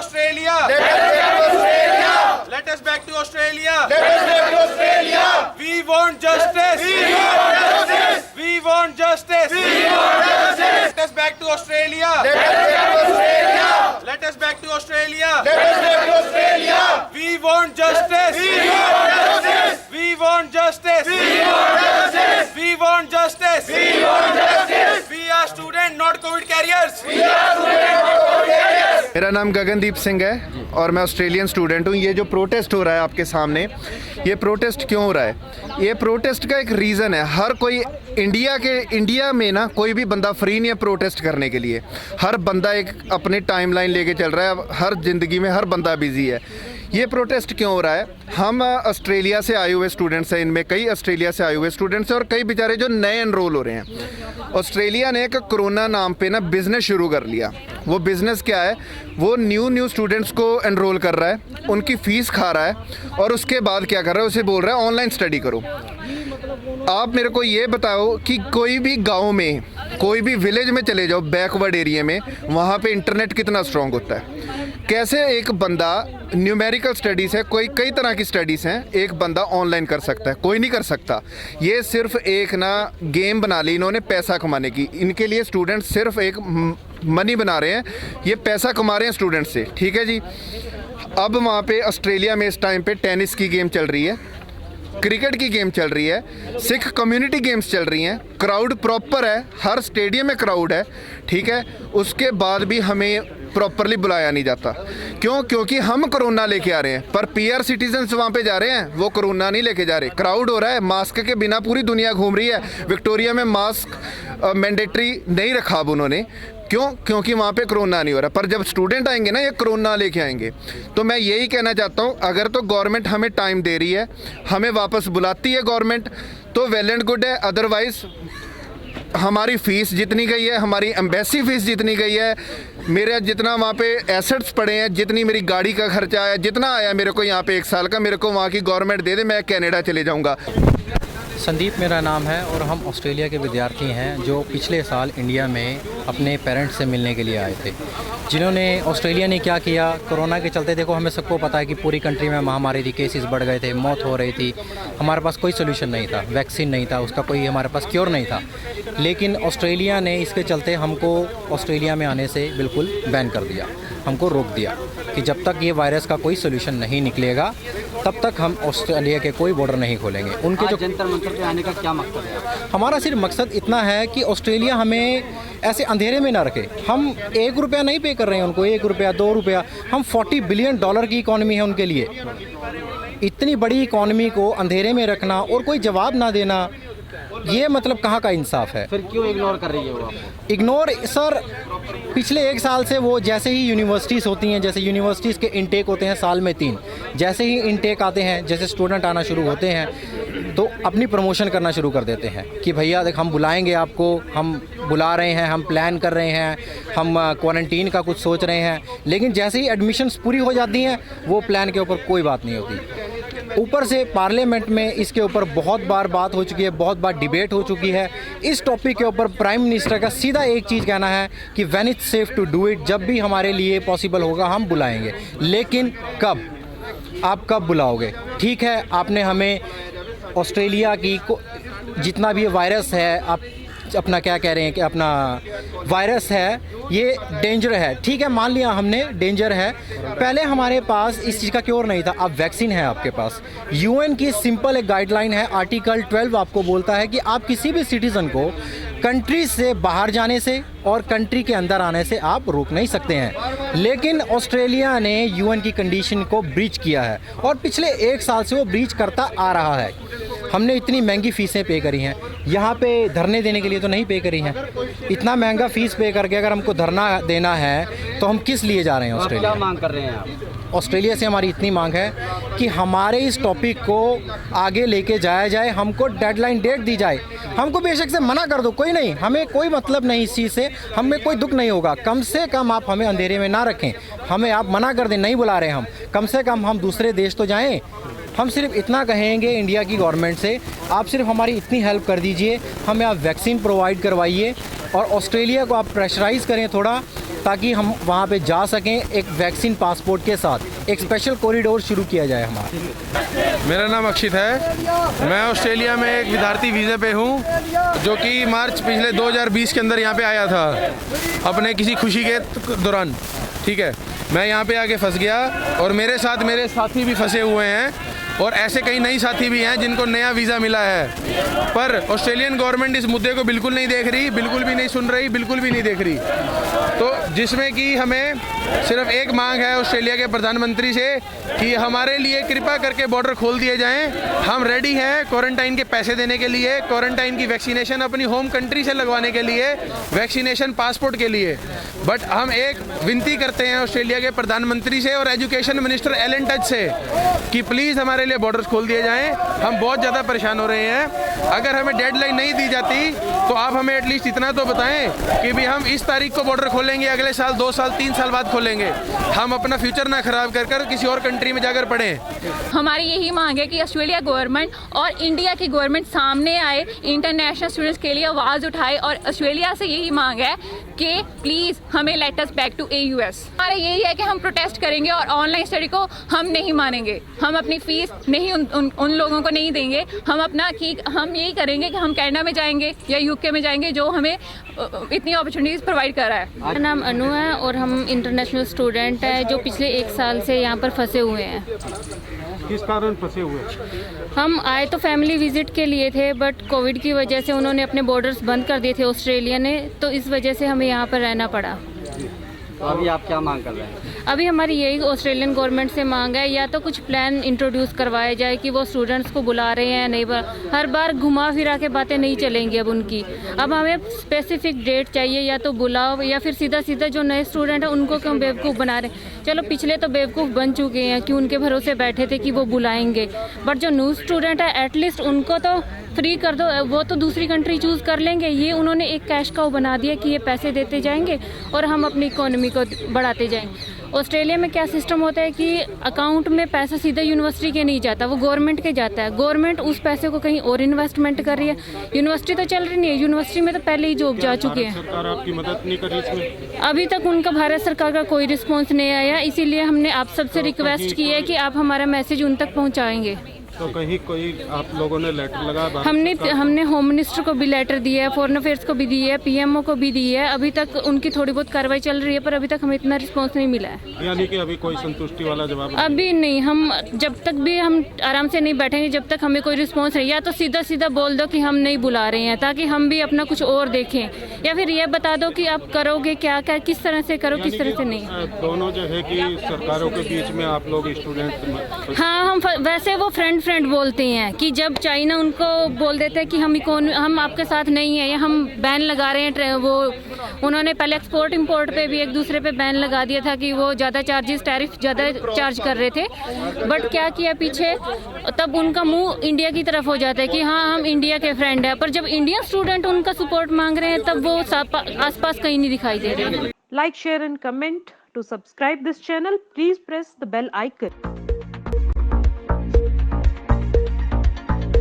Australia. Let us back to Australia. Let us back to Australia. Let us back to Australia. We want justice. We want justice. We want justice. We want justice. Let us back to Australia. Let us back to Australia. Let us back to Australia. Let us back to Australia. We want justice. We want justice. We want justice. We want justice. We want justice. We want justice. We are students, not COVID carriers. We are students of Australia. मेरा नाम गगनदीप सिंह है और मैं Australian student हूँ। ये जो protest हो रहा है आपके सामने, ये प्रोटेस्ट क्यों हो रहा है? ये प्रोटेस्ट का एक रीज़न है। हर कोई इंडिया में ना कोई भी बंदा फ्री नहीं है प्रोटेस्ट करने के लिए। हर बंदा एक अपने टाइमलाइन लेके चल रहा है। हर ज़िंदगी में हर बंदा बिजी है। ये प्रोटेस्ट क्यों हो रहा है? हम ऑस्ट्रेलिया से आए हुए स्टूडेंट्स हैं, इनमें कई ऑस्ट्रेलिया से आए हुए स्टूडेंट्स हैं और कई बेचारे जो नए एनरोल हो रहे हैं। ऑस्ट्रेलिया ने एक कोरोना नाम पे ना बिज़नेस शुरू कर लिया। वो बिज़नेस क्या है? वो न्यू स्टूडेंट्स को एनरोल कर रहा है, उनकी फ़ीस खा रहा है और उसके बाद क्या कर रहा है? उसे बोल रहा है ऑनलाइन स्टडी करो। आप मेरे को ये बताओ कि कोई भी गांव में, कोई भी विलेज में चले जाओ, बैकवर्ड एरिया में, वहाँ पे इंटरनेट कितना स्ट्रॉन्ग होता है? कैसे एक बंदा, न्यूमेरिकल स्टडीज़ है, कोई कई तरह की स्टडीज़ हैं, एक बंदा ऑनलाइन कर सकता है? कोई नहीं कर सकता। ये सिर्फ एक ना गेम बना ली इन्होंने पैसा कमाने की। इनके लिए स्टूडेंट सिर्फ एक मनी बना रहे हैं, ये पैसा कमा रहे हैं स्टूडेंट से। ठीक है जी। अब वहाँ पे ऑस्ट्रेलिया में इस टाइम पे टेनिस की गेम चल रही है, क्रिकेट की गेम चल रही है, सिख कम्युनिटी गेम्स चल रही हैं, क्राउड प्रॉपर है, हर स्टेडियम में क्राउड है। ठीक है, उसके बाद भी हमें प्रॉपरली बुलाया नहीं जाता। क्यों? क्योंकि हम कोरोना लेके आ रहे हैं, पर पीआर सिटीजन्स वहाँ पे जा रहे हैं, वो कोरोना नहीं लेके जा रहे। क्राउड हो रहा है, मास्क के बिना पूरी दुनिया घूम रही है। विक्टोरिया में मास्क मैंडेटरी नहीं रखा अब उन्होंने। क्यों? क्योंकि वहाँ पे कोरोना नहीं हो रहा। पर जब स्टूडेंट आएंगे ना, ये कोरोना लेके आएंगे। तो मैं यही कहना चाहता हूँ, अगर तो गवर्नमेंट हमें टाइम दे रही है, हमें वापस बुलाती है गवर्नमेंट, तो वेल एंड गुड है। अदरवाइज़ हमारी फ़ीस जितनी गई है, हमारी एम्बेसी फ़ीस जितनी गई है, मेरे जितना वहाँ पे एसेट्स पड़े हैं, जितनी मेरी गाड़ी का खर्चा आया, जितना आया मेरे को यहाँ पे 1 साल का, मेरे को वहाँ की गवर्नमेंट दे दे, मैं कनाडा चले जाऊँगा। संदीप मेरा नाम है और हम ऑस्ट्रेलिया के विद्यार्थी हैं जो पिछले साल इंडिया में अपने पेरेंट्स से मिलने के लिए आए थे। जिन्होंने ऑस्ट्रेलिया ने क्या किया, कोरोना के चलते, देखो हमें सबको पता है कि पूरी कंट्री में महामारी थी, केसेस बढ़ गए थे, मौत हो रही थी, हमारे पास कोई सोल्यूशन नहीं था, वैक्सीन नहीं था, उसका कोई हमारे पास क्योर नहीं था। लेकिन ऑस्ट्रेलिया ने इसके चलते हमको ऑस्ट्रेलिया में आने से बिल्कुल बैन कर दिया, हमको रोक दिया कि जब तक ये वायरस का कोई सोल्यूशन नहीं निकलेगा तब तक हम ऑस्ट्रेलिया के कोई बॉर्डर नहीं खोलेंगे। उनके जो जंतर मंतर पे आने का क्या मकसद है? हमारा सिर्फ मकसद इतना है कि ऑस्ट्रेलिया हमें ऐसे अंधेरे में ना रखे। हम 1 रुपया नहीं पे कर रहे हैं उनको, 1 रुपया 2 रुपया, हम $40 बिलियन की इकॉनमी है उनके लिए। इतनी बड़ी इकॉनमी को अंधेरे में रखना और कोई जवाब ना देना, ये मतलब कहाँ का इंसाफ है? फिर क्यों इग्नोर कर रही है वो? इग्नोर सर, पिछले 1 साल से वो जैसे ही यूनिवर्सिटीज़ होती हैं, जैसे यूनिवर्सिटीज़ के इनटेक होते हैं साल में 3, जैसे ही इनटेक आते हैं, जैसे स्टूडेंट आना शुरू होते हैं तो अपनी प्रमोशन करना शुरू कर देते हैं कि भैया देख हम बुलाएंगे आपको, हम बुला रहे हैं, हम प्लान कर रहे हैं, हम क्वारंटीन का कुछ सोच रहे हैं। लेकिन जैसे ही एडमिशन्स पूरी हो जाती हैं वो प्लान के ऊपर कोई बात नहीं होती। ऊपर से पार्लियामेंट में इसके ऊपर बहुत बार बात हो चुकी है, बहुत बार डिबेट हो चुकी है। इस टॉपिक के ऊपर प्राइम मिनिस्टर का सीधा एक चीज़ कहना है कि when it's safe to do it, जब भी हमारे लिए पॉसिबल होगा हम बुलाएंगे। लेकिन कब? आप कब बुलाओगे? ठीक है, आपने हमें ऑस्ट्रेलिया की जितना भी वायरस है, आप अपना क्या कह रहे हैं कि अपना वायरस है, ये डेंजर है, ठीक है, मान लिया हमने डेंजर है। पहले हमारे पास इस चीज़ का क्योर नहीं था, अब वैक्सीन है आपके पास। यूएन की सिंपल एक गाइडलाइन है, आर्टिकल 12 आपको बोलता है कि आप किसी भी सिटीज़न को कंट्री से बाहर जाने से और कंट्री के अंदर आने से आप रोक नहीं सकते हैं। लेकिन ऑस्ट्रेलिया ने यूएन की कंडीशन को ब्रीच किया है और पिछले 1 साल से वो ब्रीच करता आ रहा है। हमने इतनी महंगी फ़ीसें पे करी हैं, यहाँ पे धरने देने के लिए तो नहीं पे करी हैं। इतना महंगा फ़ीस पे करके अगर हमको धरना देना है तो हम किस लिए जा रहे हैं ऑस्ट्रेलिया? क्या मांग कर रहे हैं आप? ऑस्ट्रेलिया से हमारी इतनी मांग है कि हमारे इस टॉपिक को आगे लेके जाया जाए, हमको डेडलाइन डेट दी जाए। हमको बेशक से मना कर दो, कोई नहीं, हमें कोई मतलब नहीं इस चीज़ से, हमें कोई दुख नहीं होगा। कम से कम आप हमें अंधेरे में ना रखें, हमें आप मना कर दें, नहीं बुला रहे हम, कम से कम हम दूसरे देश तो जाएं। हम सिर्फ इतना कहेंगे इंडिया की गवर्नमेंट से, आप सिर्फ हमारी इतनी हेल्प कर दीजिए, हमें आप वैक्सीन प्रोवाइड करवाइए और ऑस्ट्रेलिया को आप प्रेशराइज़ करें थोड़ा ताकि हम वहाँ पे जा सकें एक वैक्सीन पासपोर्ट के साथ। एक स्पेशल कॉरिडोर शुरू किया जाए हमारा। मेरा नाम अक्षित है। मैं ऑस्ट्रेलिया में एक विद्यार्थी वीज़े पे हूँ, जो कि मार्च पिछले 2020 के अंदर यहाँ पे आया था अपने किसी खुशी के दौरान। ठीक है, मैं यहाँ पे आके फंस गया और मेरे साथ मेरे साथी भी फंसे हुए हैं और ऐसे कई नई साथी भी हैं जिनको नया वीज़ा मिला है। पर ऑस्ट्रेलियन गवर्नमेंट इस मुद्दे को बिल्कुल नहीं देख रही, बिल्कुल भी नहीं सुन रही, बिल्कुल भी नहीं देख रही। तो जिसमें कि हमें सिर्फ एक मांग है ऑस्ट्रेलिया के प्रधानमंत्री से कि हमारे लिए कृपा करके बॉर्डर खोल दिए जाएं। हम रेडी हैं क्वारंटाइन के पैसे देने के लिए, क्वारंटाइन की वैक्सीनेशन अपनी होम कंट्री से लगवाने के लिए, वैक्सीनेशन पासपोर्ट के लिए। बट हम एक विनती करते हैं ऑस्ट्रेलिया के प्रधानमंत्री से और एजुकेशन मिनिस्टर एलन टच से कि प्लीज़ हमारे लिए बॉर्डर्स खोल दिए जाएं। हम बहुत ज़्यादा परेशान हो रहे हैं। अगर हमें डेडलाइन नहीं दी जाती तो आप हमें एटलीस्ट इतना तो बताएं कि भी हम इस तारीख को बॉर्डर खोलेंगे, अगले साल 2 साल 3 साल बाद खोलेंगे। हम अपना फ्यूचर ना खराब कर किसी और कंट्री में जाकर पढ़ें। हमारी यही मांग है कि ऑस्ट्रेलिया गवर्नमेंट और इंडिया की गवर्नमेंट सामने आए, इंटरनेशनल स्टूडेंट्स के लिए आवाज़ उठाए और ऑस्ट्रेलिया से यही मांग है कि प्लीज़ हमें let us back to AUS। हमारा यही है कि हम प्रोटेस्ट करेंगे और ऑनलाइन स्टडी को हम नहीं मानेंगे। हम अपनी फ़ीस नहीं उन लोगों को नहीं देंगे। हम यही करेंगे कि हम कनाडा में जाएंगे या UK में जाएंगे जो हमें इतनी अपॉर्चुनिटीज़ प्रोवाइड कर रहा है। मेरा नाम अनु है और हम इंटरनेशनल स्टूडेंट हैं जो पिछले 1 साल से यहाँ पर फंसे हुए हैं। किस कारण फंसे हुए? हम आए तो फैमिली विजिट के लिए थे, बट कोविड की वजह से उन्होंने अपने बॉर्डर्स बंद कर दिए थे ऑस्ट्रेलिया ने, तो इस वजह से हमें यहाँ पर रहना पड़ा। तो अभी आप क्या मांग कर रहे हैं? अभी हमारी यही ऑस्ट्रेलियन गवर्नमेंट से मांग है, या तो कुछ प्लान इंट्रोड्यूस करवाया जाए कि वो स्टूडेंट्स को बुला रहे हैं नहीं, हर बार घुमा फिरा के बातें नहीं चलेंगी अब उनकी। अब हमें स्पेसिफिक डेट चाहिए, या तो बुलाओ या फिर सीधा सीधा जो नए स्टूडेंट हैं उनको क्यों बेवकूफ़ बना रहे हैं। चलो पिछले तो बेवकूफ़ बन चुके हैं कि उनके भरोसे बैठे थे कि वो बुलाएंगे, बट जो न्यू स्टूडेंट है एटलीस्ट उनको तो फ्री कर दो, वो तो दूसरी कंट्री चूज़ कर लेंगे। ये उन्होंने एक कैश काउ बना दिया कि ये पैसे देते जाएंगे और हम अपनी इकोनॉमी को बढ़ाते जाएंगे। ऑस्ट्रेलिया में क्या सिस्टम होता है कि अकाउंट में पैसा सीधा यूनिवर्सिटी के नहीं जाता, वो गवर्नमेंट के जाता है। गवर्नमेंट उस पैसे को कहीं और इन्वेस्टमेंट कर रही है। यूनिवर्सिटी तो चल रही नहीं है, यूनिवर्सिटी में तो पहले ही जॉब जा चुके हैं। सरकार आपकी मदद नहीं कर रही इसमें? अभी तक उनका भारत सरकार का कोई रिस्पॉन्स नहीं आया, इसीलिए हमने आप सबसे रिक्वेस्ट की है कि आप हमारा मैसेज उन तक पहुँचाएँगे। तो कहीं कोई आप लोगों ने लेटर लगा? हमने होम मिनिस्टर को भी लेटर दिया है, फॉरेन अफेयर्स को भी दी है, PMO को भी दी है। अभी तक उनकी थोड़ी बहुत कार्रवाई चल रही है, पर अभी तक हमें इतना रिस्पांस नहीं मिला है। यानी कि अभी कोई संतुष्टि वाला जवाब? अभी नहीं। हम जब तक भी हम आराम से नहीं बैठेंगे जब तक हमें कोई रिस्पांस नहीं। या तो सीधा सीधा बोल दो कि हम नहीं बुला रहे हैं, ताकि हम भी अपना कुछ और देखें, या फिर ये बता दो कि आप करोगे क्या, किस तरह से करो, किस तरह से नहीं। दोनों जो है कि सरकारों के बीच में आप लोग स्टूडेंट? हाँ, हम वैसे वो फ्रेंड बोलते हैं कि जब चाइना उनको बोल देते हैं कि हम आपके साथ नहीं है या हम बैन लगा रहे हैं, वो उन्होंने पहले एक्सपोर्ट इंपोर्ट पे भी एक दूसरे पे बैन लगा दिया था कि वो ज़्यादा चार्जेस टैरिफ ज़्यादा चार्ज कर रहे थे। बट क्या किया पीछे, तब उनका मुंह इंडिया की तरफ हो जाता है कि हाँ हम इंडिया के फ्रेंड हैं, पर जब इंडियन स्टूडेंट उनका सपोर्ट मांग रहे हैं तब वो आसपास कहीं नहीं दिखाई दे रहे। Like, share and comment. To subscribe this channel, please press the bell icon.